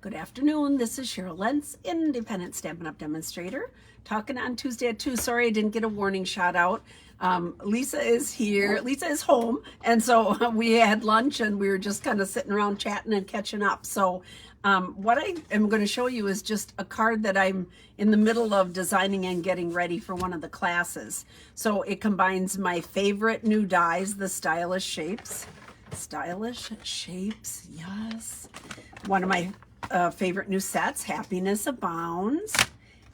Good afternoon. This is Cheryl Lentz, independent Stampin' Up! Demonstrator, talking on Tuesday at 2. Sorry I didn't get a warning shout out. Lisa is here. Lisa is home, and so we had lunch and we were just kind of sitting around chatting and catching up. So what I am going to show you is just a card that I'm in the middle of designing and getting ready for one of the classes. So it combines my favorite new dies, the stylish shapes. Stylish shapes, yes. One of my favorite new sets, Happiness Abounds,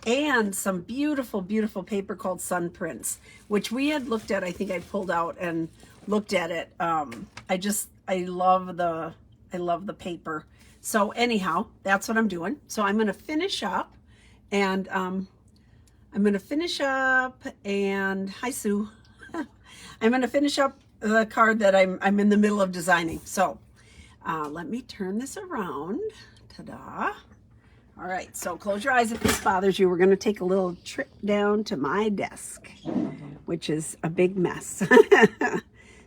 and some beautiful, beautiful paper called Sun Prints, which we had looked at. I think I pulled out and looked at it. I love the paper. So anyhow, that's what I'm doing. So I'm going to finish up, and hi Sue. I'm going to finish up the card that I'm in the middle of designing. So let me turn this around. Ta-da. All right, so close your eyes if this bothers you. We're going to take a little trip down to my desk, which is a big mess.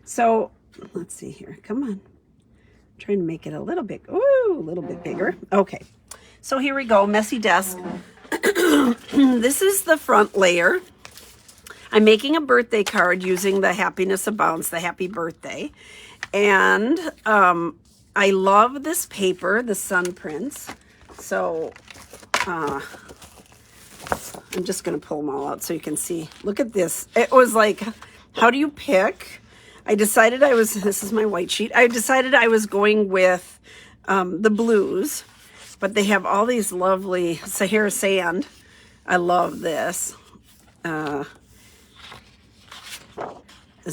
So let's see here. Come on. I'm trying to make it a little bit bigger. Okay, so here we go. Messy desk. This is the front layer. I'm making a birthday card using the Happiness Abounds, the happy birthday. And I love this paper, the Sun Prints. So I'm just going to pull them all out so you can see. Look at this. It was like, how do you pick? I decided this is my white sheet. I decided I was going with the blues, but they have all these lovely Sahara sand. I love this. Isn't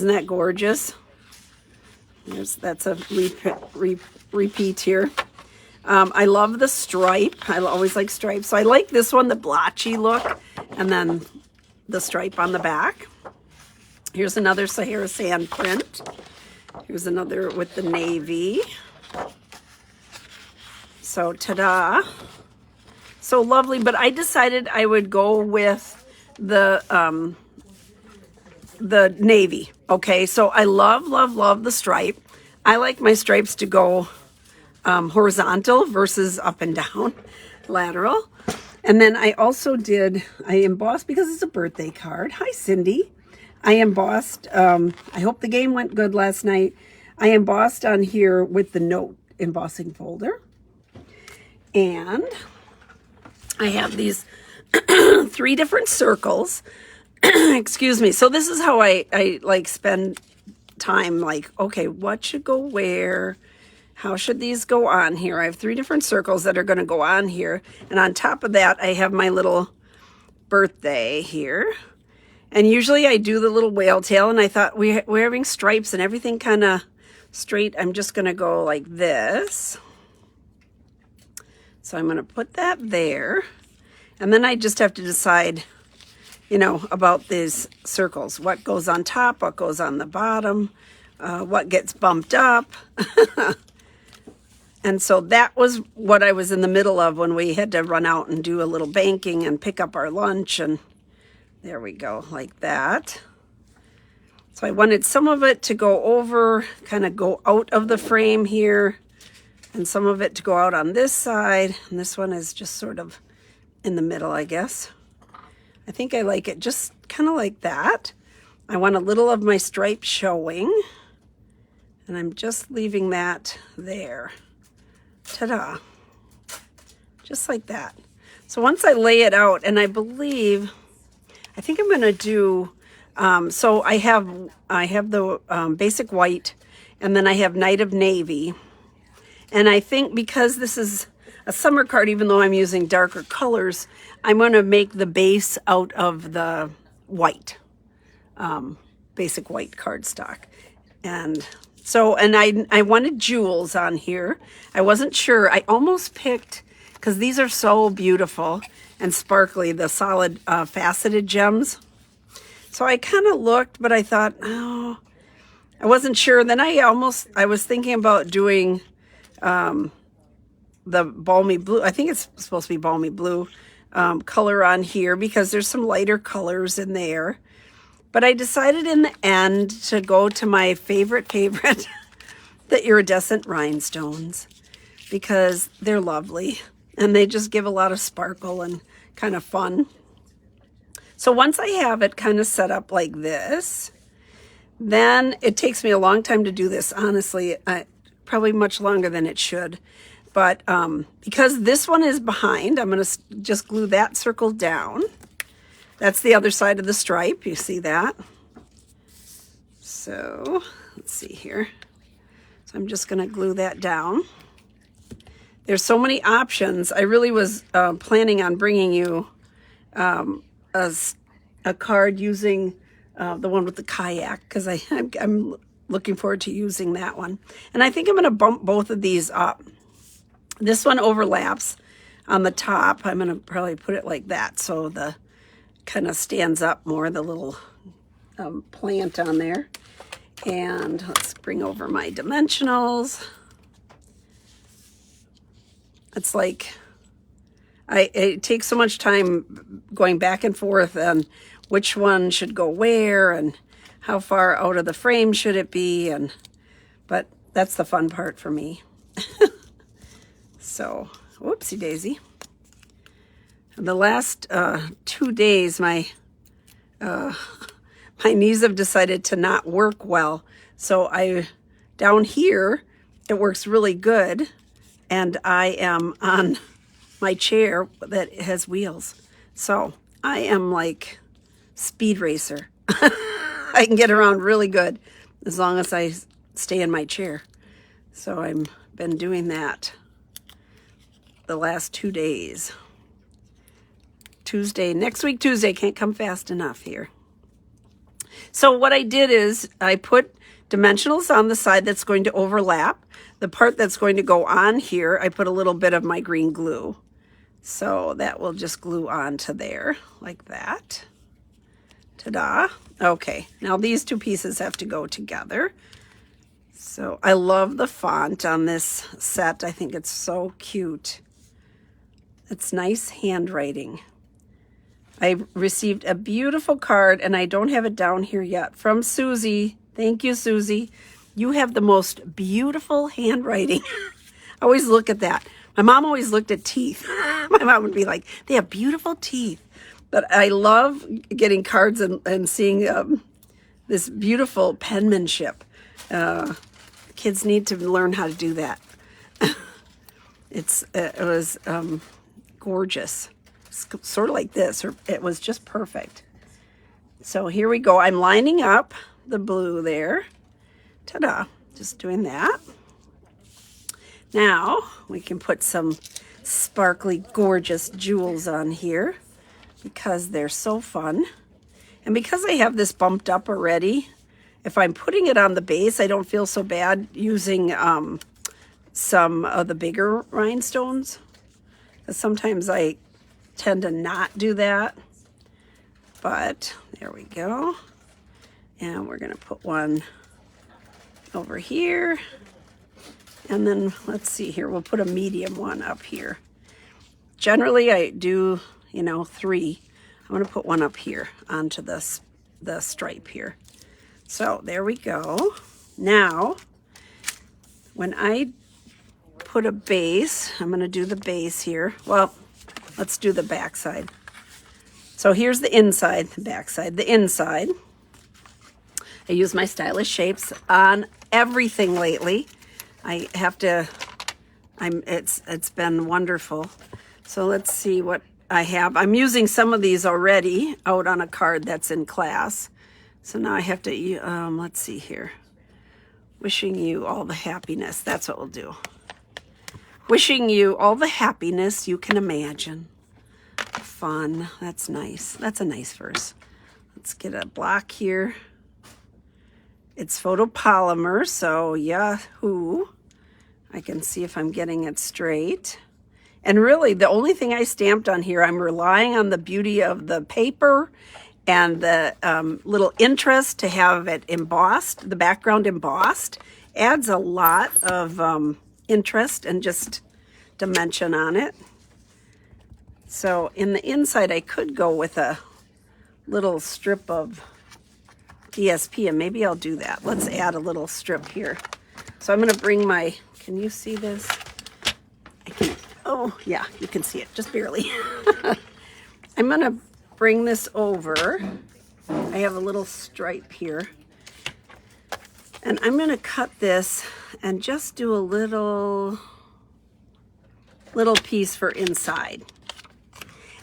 that gorgeous? That's a repeat here. I love the stripe. I always like stripes. So I like this one, the blotchy look, and then the stripe on the back. Here's another Sahara sand print. Here's another with the navy. So ta-da. So lovely, but I decided I would go with the navy. Okay, so I love, love, love the stripe. I like my stripes to go horizontal versus up and down, lateral. And then I also I embossed, because it's a birthday card. Hi, Cindy. I embossed, I hope the game went good last night. I embossed on here with the note embossing folder. And I have these 3 different circles. Excuse me. So this is how I like spend time, like, okay, what should go where? How should these go on here? I have 3 different circles that are going to go on here. And on top of that, I have my little birthday here. And usually I do the little whale tail, and I thought we're having stripes and everything kind of straight. I'm just going to go like this. So I'm going to put that there. And then I just have to decide, you know, about these circles. What goes on top, what goes on the bottom, what gets bumped up. And so that was what I was in the middle of when we had to run out and do a little banking and pick up our lunch. And there we go, like that. So I wanted some of it to go over, kind of go out of the frame here, and some of it to go out on this side. And this one is just sort of in the middle, I guess. I think I like it just kind of like that. I want a little of my stripe showing, and I'm just leaving that there. Ta-da. Just like that. So once I lay it out, and I think I'm going to do, so I have the basic white, and then I have Night of Navy. And I think because this is a summer card, even though I'm using darker colors, I'm going to make the base out of the white, basic white cardstock. And so, and I wanted jewels on here. I wasn't sure. I almost picked, because these are so beautiful and sparkly, the solid faceted gems. So I kind of looked, but I thought, oh, I wasn't sure. Then I was thinking about doing the balmy blue. I think it's supposed to be balmy blue color on here, because there's some lighter colors in there. But I decided in the end to go to my favorite, the iridescent rhinestones, because they're lovely. and they just give a lot of sparkle and kind of fun. So once I have it kind of set up like this, then it takes me a long time to do this, honestly, probably much longer than it should. But because this one is behind, I'm going to just glue that circle down. That's the other side of the stripe. You see that? So let's see here. So I'm just going to glue that down. There's so many options. I really was planning on bringing you a card using the one with the kayak, because I'm looking forward to using that one. And I think I'm going to bump both of these up. This one overlaps on the top. I'm going to probably put it like that so the kind of stands up more, the little plant on there. And let's bring over my dimensionals. It's like it takes so much time going back and forth on which one should go where and how far out of the frame should it be, but that's the fun part for me. So, whoopsie daisy. The last 2 days, my knees have decided to not work well. So down here, it works really good. And I am on my chair that has wheels. So I am like speed racer. I can get around really good as long as I stay in my chair. So I've been doing that the last 2 days. Next week Tuesday, can't come fast enough here. So what I did is I put dimensionals on the side that's going to overlap. The part that's going to go on here, I put a little bit of my green glue. So that will just glue onto there like that. Ta-da. Okay, now these two pieces have to go together. So I love the font on this set. I think it's so cute. It's nice handwriting. I received a beautiful card, and I don't have it down here yet, from Susie. Thank you, Susie. You have the most beautiful handwriting. I always look at that. My mom always looked at teeth. My mom would be like, they have beautiful teeth. But I love getting cards and seeing this beautiful penmanship. Kids need to learn how to do that. It was gorgeous. Sort of like this, or it was just perfect. So here we go. I'm lining up the blue there. Ta-da. Just doing that. Now we can put some sparkly, gorgeous jewels on here because they're so fun. And because I have this bumped up already, if I'm putting it on the base, I don't feel so bad using some of the bigger rhinestones. Sometimes I tend to not do that, but there we go. And we're gonna put one over here, and then let's see here, we'll put a medium one up here. Generally I do 3. I'm gonna put one up here onto the stripe here. So there we go. Now when I put a base, I'm gonna do the base here. Well, let's do the back side. So here's the inside, the back side. The inside, I use my stylish shapes on everything lately. I have to, it's been wonderful. So let's see what I have. I'm using some of these already out on a card that's in class. So now I have to, let's see here. Wishing you all the happiness. That's what we'll do. Wishing you all the happiness you can imagine. Fun. That's nice. That's a nice verse. Let's get a block here. It's photopolymer, so yahoo. I can see if I'm getting it straight. And really, the only thing I stamped on here, I'm relying on the beauty of the paper and the little interest to have it embossed, the background embossed. Adds a lot of interest and just dimension on it. So in the inside, I could go with a little strip of DSP, and maybe I'll do that. Let's add a little strip here. So I'm going to bring my, can you see this? Oh, yeah, you can see it, just barely. I'm going to bring this over. I have a little stripe here. And I'm going to cut this and just do a little piece for inside.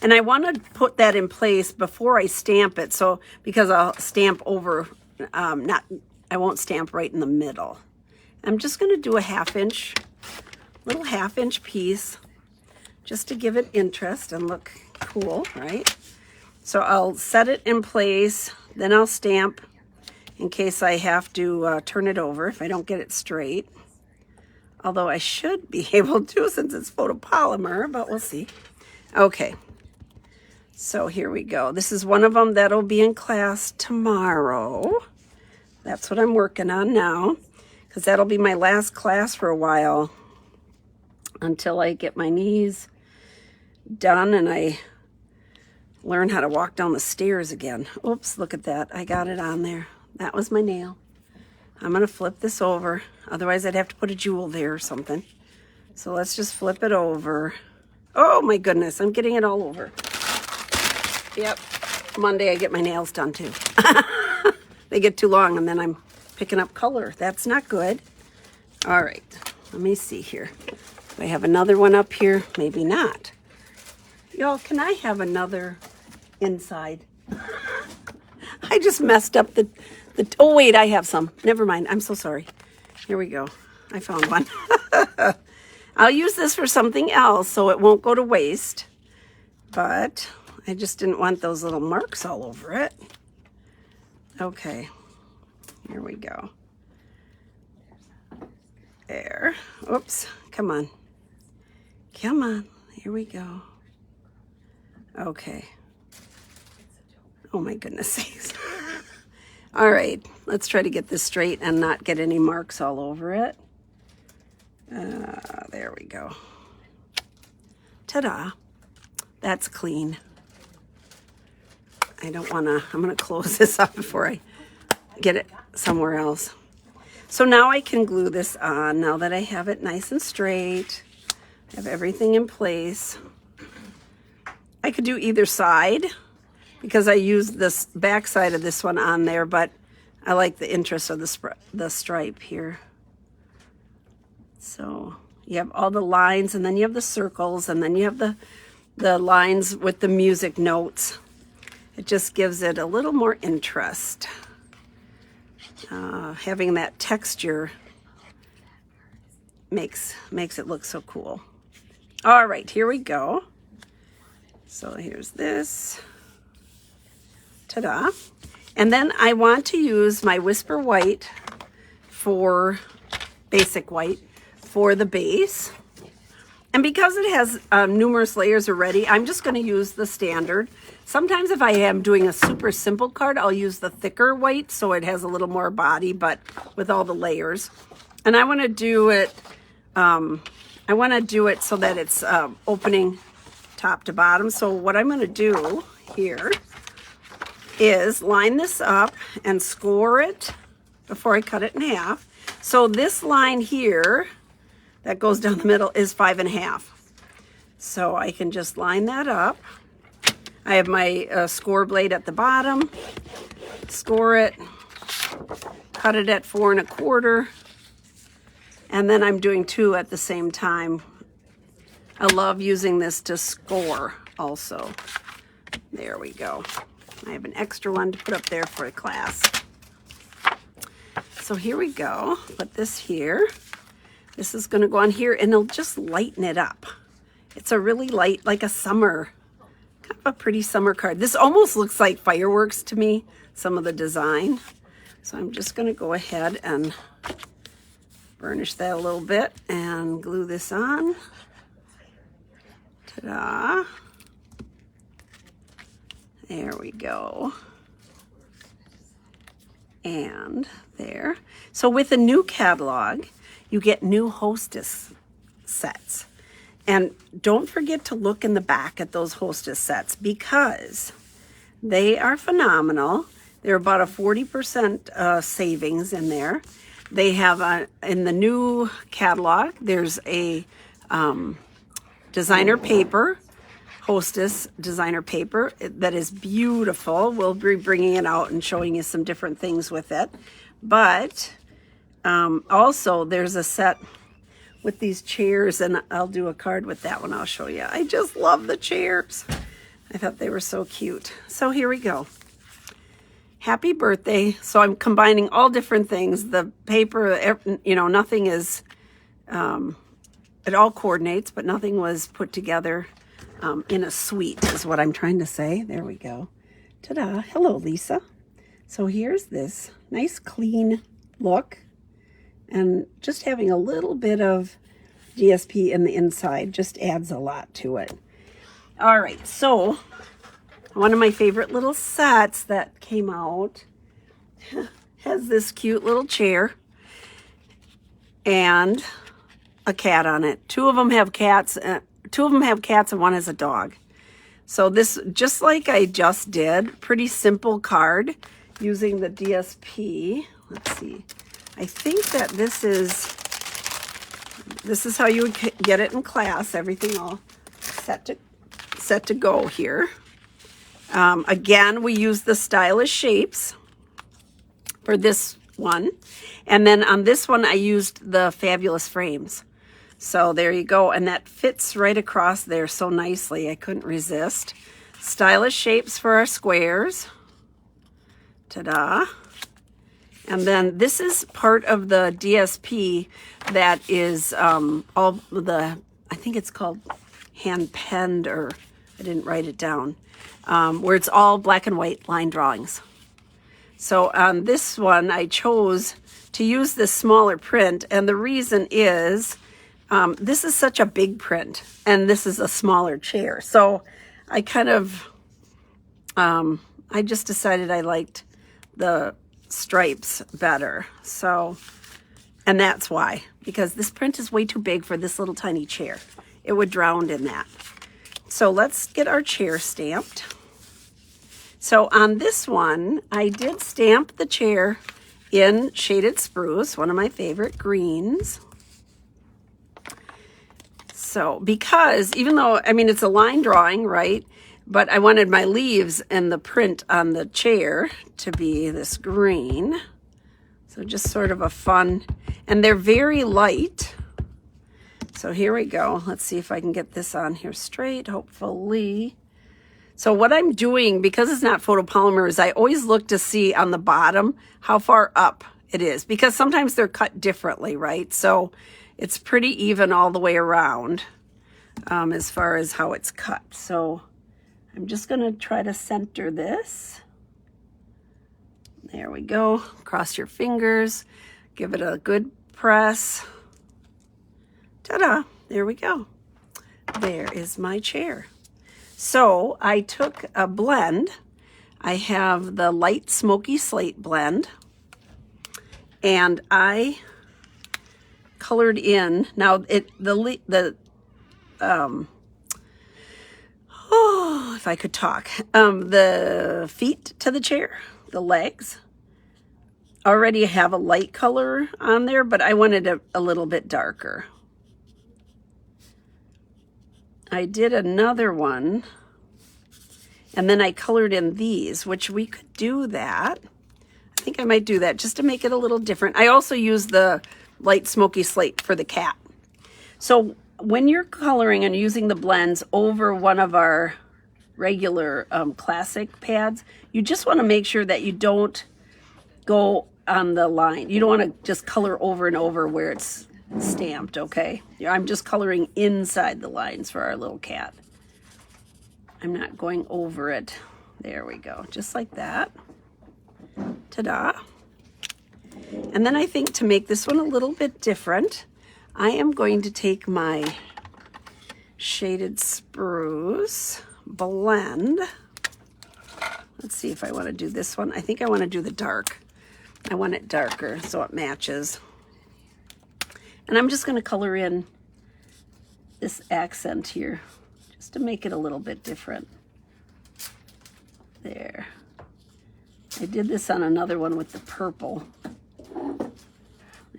And I want to put that in place before I stamp it. So, because I'll stamp over, I won't stamp right in the middle. I'm just going to do a little half inch piece, just to give it interest and look cool, right? So I'll set it in place, then I'll stamp in case I have to turn it over if I don't get it straight. Although I should be able to since it's photopolymer, but we'll see. Okay, so here we go. This is one of them that'll be in class tomorrow. That's what I'm working on now, because that'll be my last class for a while until I get my knees done and I learn how to walk down the stairs again. Oops, look at that. I got it on there. That was my nail. I'm going to flip this over. Otherwise, I'd have to put a jewel there or something. So let's just flip it over. Oh my goodness, I'm getting it all over. Yep, Monday I get my nails done too. They get too long and then I'm picking up color. That's not good. All right, let me see here. Do I have another one up here? Maybe not. Y'all, can I have another inside? I just messed up the oh wait, I have some. Never mind, I'm so sorry. Here we go. I found one. I'll use this for something else so it won't go to waste. But I just didn't want those little marks all over it. Okay, here we go. There. Oops, come on. Come on, here we go. Okay. Oh my goodness sakes. All right, let's try to get this straight and not get any marks all over it. There we go. Ta-da. That's clean. I'm gonna close this up before I get it somewhere else. So now I can glue this on now that I have it nice and straight. I have everything in place. I could do either side because I used this back side of this one on there, but I like the interest of the stripe here. So you have all the lines, and then you have the circles, and then you have the lines with the music notes. It just gives it a little more interest. Having that texture makes it look so cool. All right, here we go. So here's this. Ta-da. And then I want to use my Whisper White for basic white for the base. And because it has numerous layers already, I'm just going to use the standard. Sometimes if I am doing a super simple card, I'll use the thicker white so it has a little more body, but with all the layers. And I want to do it, so that it's opening top to bottom. So what I'm going to do here is line this up and score it before I cut it in half. So this line here that goes down the middle is 5.5. So I can just line that up. I have my score blade at the bottom, score it, cut it at 4 1/4, and then I'm doing 2 at the same time. I love using this to score also. There we go. I have an extra one to put up there for a class. So here we go. Put this here. This is going to go on here, and it'll just lighten it up. It's a really light, like a summer, kind of a pretty summer card. This almost looks like fireworks to me, some of the design. So I'm just going to go ahead and burnish that a little bit and glue this on. Ta-da. There we go. And there. So with a new catalog, you get new hostess sets. And don't forget to look in the back at those hostess sets because they are phenomenal. They're about a 40% savings in there. They have in the new catalog, there's a designer paper, Hostess designer paper that is beautiful. We'll be bringing it out and showing you some different things with it. But also there's a set with these chairs, and I'll do a card with that one. I'll show you. I just love the chairs. I thought they were so cute. So here we go. Happy birthday. So I'm combining all different things. The paper, you know, nothing is, it all coordinates, but nothing was put together in a suite is what I'm trying to say. There we go. Ta-da. Hello, Lisa. So here's this nice clean look, and just having a little bit of DSP in the inside just adds a lot to it. All right, so one of my favorite little sets that came out has this cute little chair and a cat on it. Two of them have cats and one has a dog. So this, just like I just did, pretty simple card using the DSP. Let's see. I think that this is how you would get it in class. Everything all set to go here. Again, we use the stylish shapes for this one. And then on this one, I used the fabulous frames. So there you go. And that fits right across there so nicely. I couldn't resist. Stylish shapes for our squares. Ta-da. And then this is part of the DSP that is all the, I think it's called hand penned, or I didn't write it down, where it's all black and white line drawings. So on this one, I chose to use this smaller print, and the reason is this is such a big print, and this is a smaller chair. So I kind of, I just decided I liked the stripes better. So, and that's why, because this print is way too big for this little tiny chair. It would drown in that. So let's get our chair stamped. So on this one, I did stamp the chair in Shaded Spruce, one of my favorite greens. So because even though, I mean, it's a line drawing, right? But I wanted my leaves and the print on the chair to be this green. So just sort of a fun, and they're very light. So here we go. Let's see if I can get this on here straight, hopefully. So what I'm doing, because it's not photopolymer, is I always look to see on the bottom how far up it is, because sometimes they're cut differently, right? So it's pretty even all the way around as far as how it's cut. So I'm just going to try to center this. There we go. Cross your fingers. Give it a good press. Ta-da! There we go. There is my chair. So I took a blend. I have the light smoky slate blend, and I colored in. Now oh, if I could talk. The feet to the chair, the legs, already have a light color on there, but I wanted a little bit darker. I did another one, and then I colored in these, which we could do that. I think I might do that just to make it a little different. I also use the light smoky slate for the cat. So when you're coloring and using the blends over one of our regular classic pads, you just want to make sure that you don't go on the line. You don't want to just color over and over where it's stamped, okay? I'm just coloring inside the lines for our little cat. I'm not going over it. There we go, just like that. Ta-da. And then I think to make this one a little bit different, I am going to take my Shaded Spruce blend. Let's see if I want to do this one. I think I want to do the dark. I want it darker so it matches. And I'm just going to color in this accent here just to make it a little bit different. There. I did this on another one with the purple.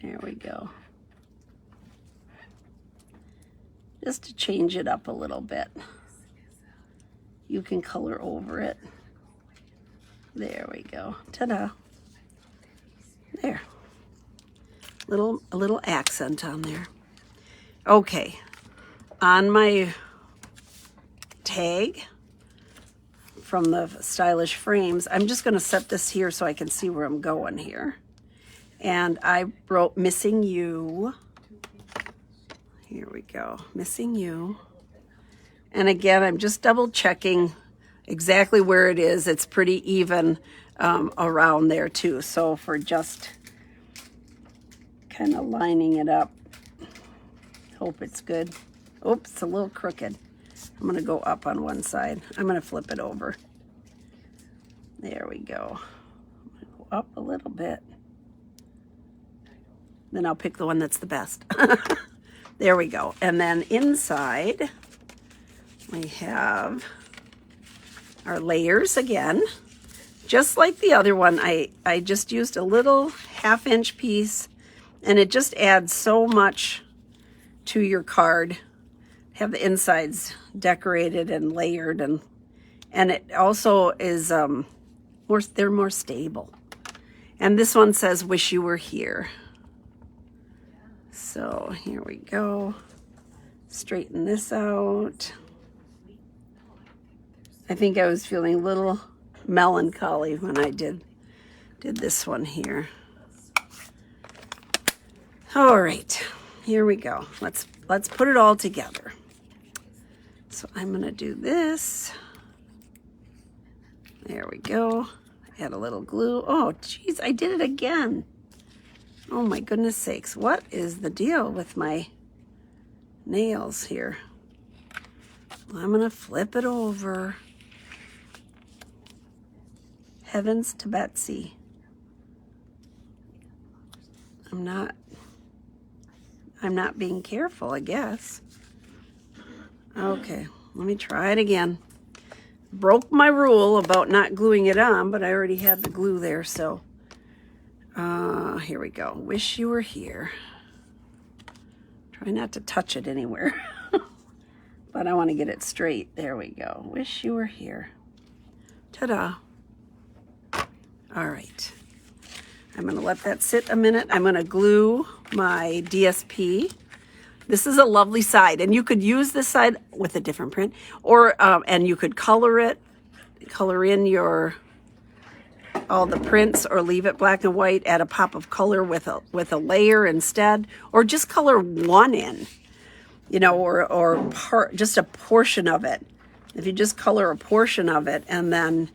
There we go. just to change it up a little bit. You can color over it. There we go. Ta-da. There. A little accent on there. Okay. On my tag from the Stylish Frames, I'm just going to set this here so I can see where I'm going here. And I wrote Missing You. Here we go. Missing You. And again, I'm just double checking exactly where it is. It's pretty even around there too. So for just kind of lining it up, hope it's good. Oops, it's a little crooked. I'm going to go up on one side. I'm going to flip it over. There we go. I'm going to go up a little bit. Then I'll pick the one that's the best. There we go. And then inside, we have our layers again. Just like the other one, I just used a little 1/2-inch piece, and it just adds so much to your card. Have the insides decorated and layered, and it also is they're more stable. And this one says "Wish You Were Here." So here we go. Straighten this out. I think I was feeling a little melancholy when I did this one here. All right, here we go. Let's put it all together. So I'm gonna do this. There we go. Add a little glue. Oh, geez, I did it again. Oh my goodness sakes. What is the deal with my nails here? I'm gonna flip it over. Heavens to Betsy. I'm not being careful, I guess. Okay, let me try it again. Broke my rule about not gluing it on, but I already had the glue there, so here we go. Wish you were here. Try not to touch it anywhere. But I want to get it straight. There we go. Wish you were here. Ta-da. All right. I'm going to let that sit a minute. I'm going to glue my DSP. This is a lovely side, and you could use this side with a different print, or and you could color in all the prints, or leave it black and white, add a pop of color with a layer instead, or just color one in, you know, or just a portion of it. If you just color a portion of it and then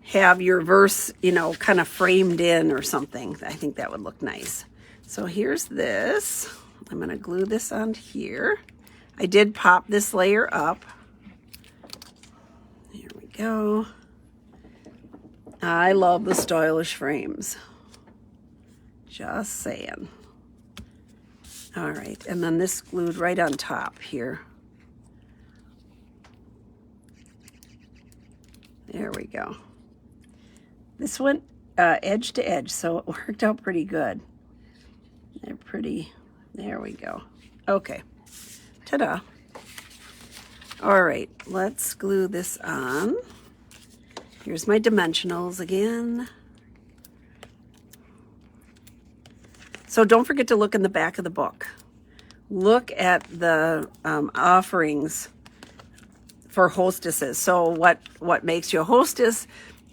have your verse, you know, kind of framed in or something, I think that would look nice. So here's this. I'm going to glue this on here. I did pop this layer up. Here we go. I love the Stylish Frames. Just saying. All right, and then this glued right on top here. There we go. This went edge to edge, so it worked out pretty good. They're pretty, there we go. Okay, ta-da. All right, let's glue this on. Here's my dimensionals again. So don't forget to look in the back of the book. Look at the offerings for hostesses. So what makes you a hostess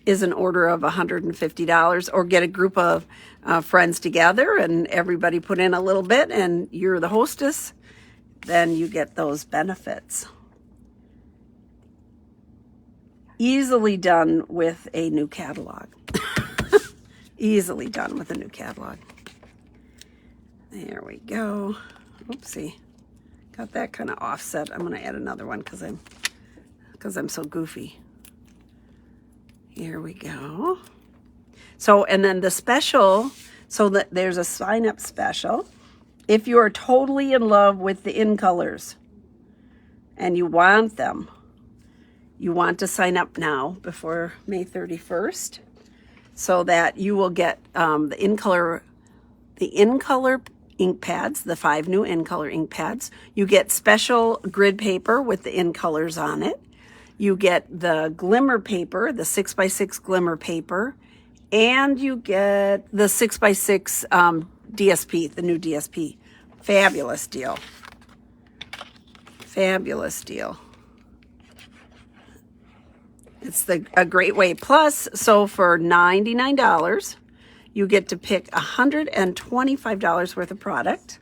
is an order of $150, or get a group of friends together and everybody put in a little bit and you're the hostess, then you get those benefits. Easily done with a new catalog. Easily done with a new catalog. There we go. Oopsie. Got that kind of offset. I'm going to add another one because I'm so goofy. Here we go. So, and then the special, so that there's a sign up special. If you are totally in love with the in colors and you want them, you want to sign up now before May 31st, so that you will get the in color ink pads, the 5 new in color ink pads. You get special grid paper with the in colors on it. You get the glimmer paper, the 6x6 glimmer paper, and you get the 6x6 DSP, the new DSP. Fabulous deal. Fabulous deal. It's a great way. Plus, so for $99, you get to pick $125 worth of product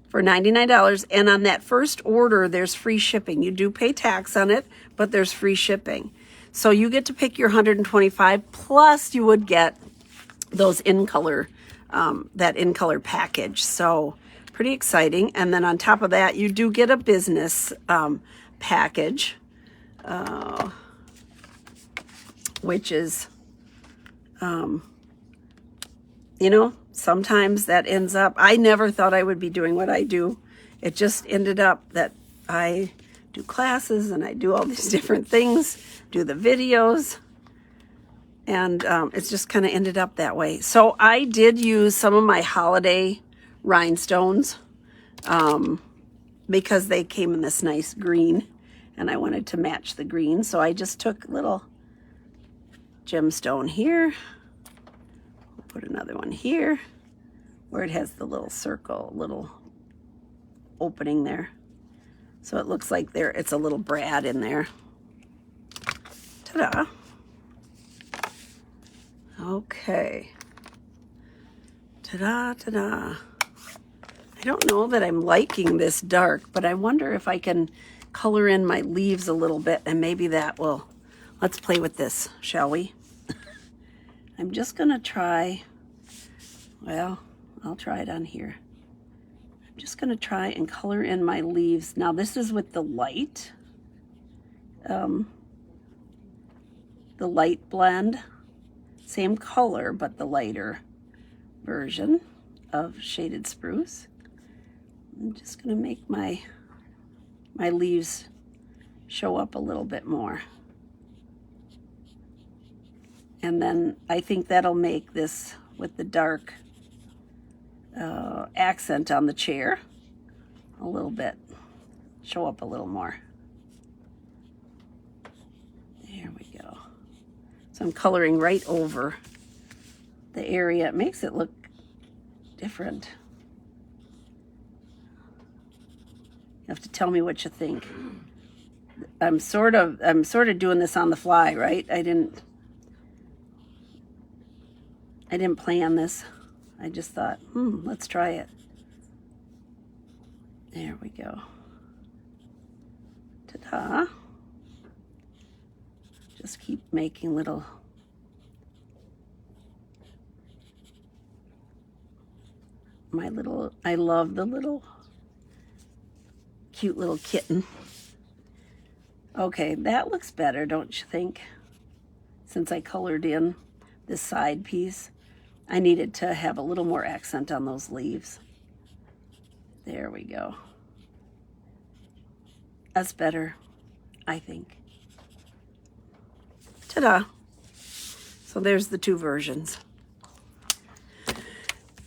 for $99. And on that first order, there's free shipping. You do pay tax on it, but there's free shipping. So you get to pick your $125, plus you would get those in color, that in color package. So pretty exciting. And then on top of that, you do get a business package, which is, you know, sometimes that ends up, I never thought I would be doing what I do. It just ended up that I do classes and I do all these different things, do the videos, and it's just kind of ended up that way. So I did use some of my holiday rhinestones because they came in this nice green and I wanted to match the green. So I just took a little gemstone here. We'll put another one here where it has the little circle, little opening there. So it looks like it's a little brad in there. Ta-da. Okay. Ta-da, ta-da. I don't know that I'm liking this dark, but I wonder if I can color in my leaves a little bit, and maybe that will, let's play with this, shall we? I'm just gonna try, well, I'll try it on here. I'm just gonna try and color in my leaves. Now this is with the light blend, same color, but the lighter version of Shaded Spruce. I'm just gonna make my leaves show up a little bit more. And then I think that'll make this with the dark accent on the chair a little bit, show up a little more. There we go. So I'm coloring right over the area. It makes it look different. You have to tell me what you think. I'm sort of doing this on the fly, right? I didn't plan this. I just thought, let's try it. There we go. Ta-da. Just keep making little I love the little cute little kitten. Okay, that looks better, don't you think? Since I colored in this side piece, I needed to have a little more accent on those leaves. There we go. That's better, I think. Ta-da. So there's the two versions.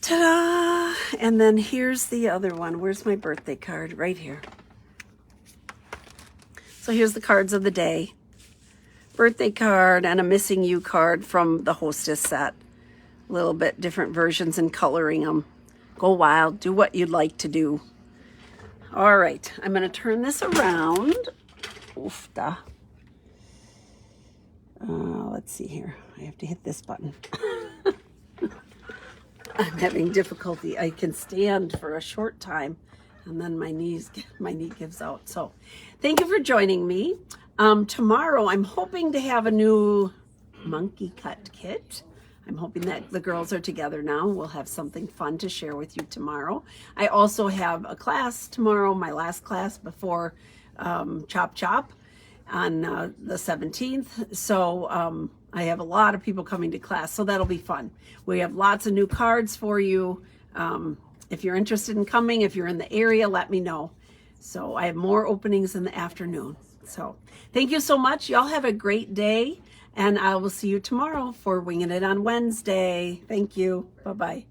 Ta-da! And then here's the other one. Where's my birthday card? Right here. So here's the cards of the day. Birthday card and a missing you card from the hostess set. A little bit different versions and coloring them. Go wild. Do what you'd like to do. All right. I'm going to turn this around. Oofda. Let's see here. I have to hit this button. I'm having difficulty. I can stand for a short time and then my knee gives out. So thank you for joining me. Tomorrow I'm hoping to have a new monkey cut kit. I'm hoping that the girls are together now. We'll have something fun to share with you tomorrow. I also have a class tomorrow, my last class before Chop Chop on the 17th. So I have a lot of people coming to class, so that'll be fun. We have lots of new cards for you. If you're interested in coming, if you're in the area, let me know. So I have more openings in the afternoon. So thank you so much. Y'all have a great day, and I will see you tomorrow for Winging It on Wednesday. Thank you. Bye-bye.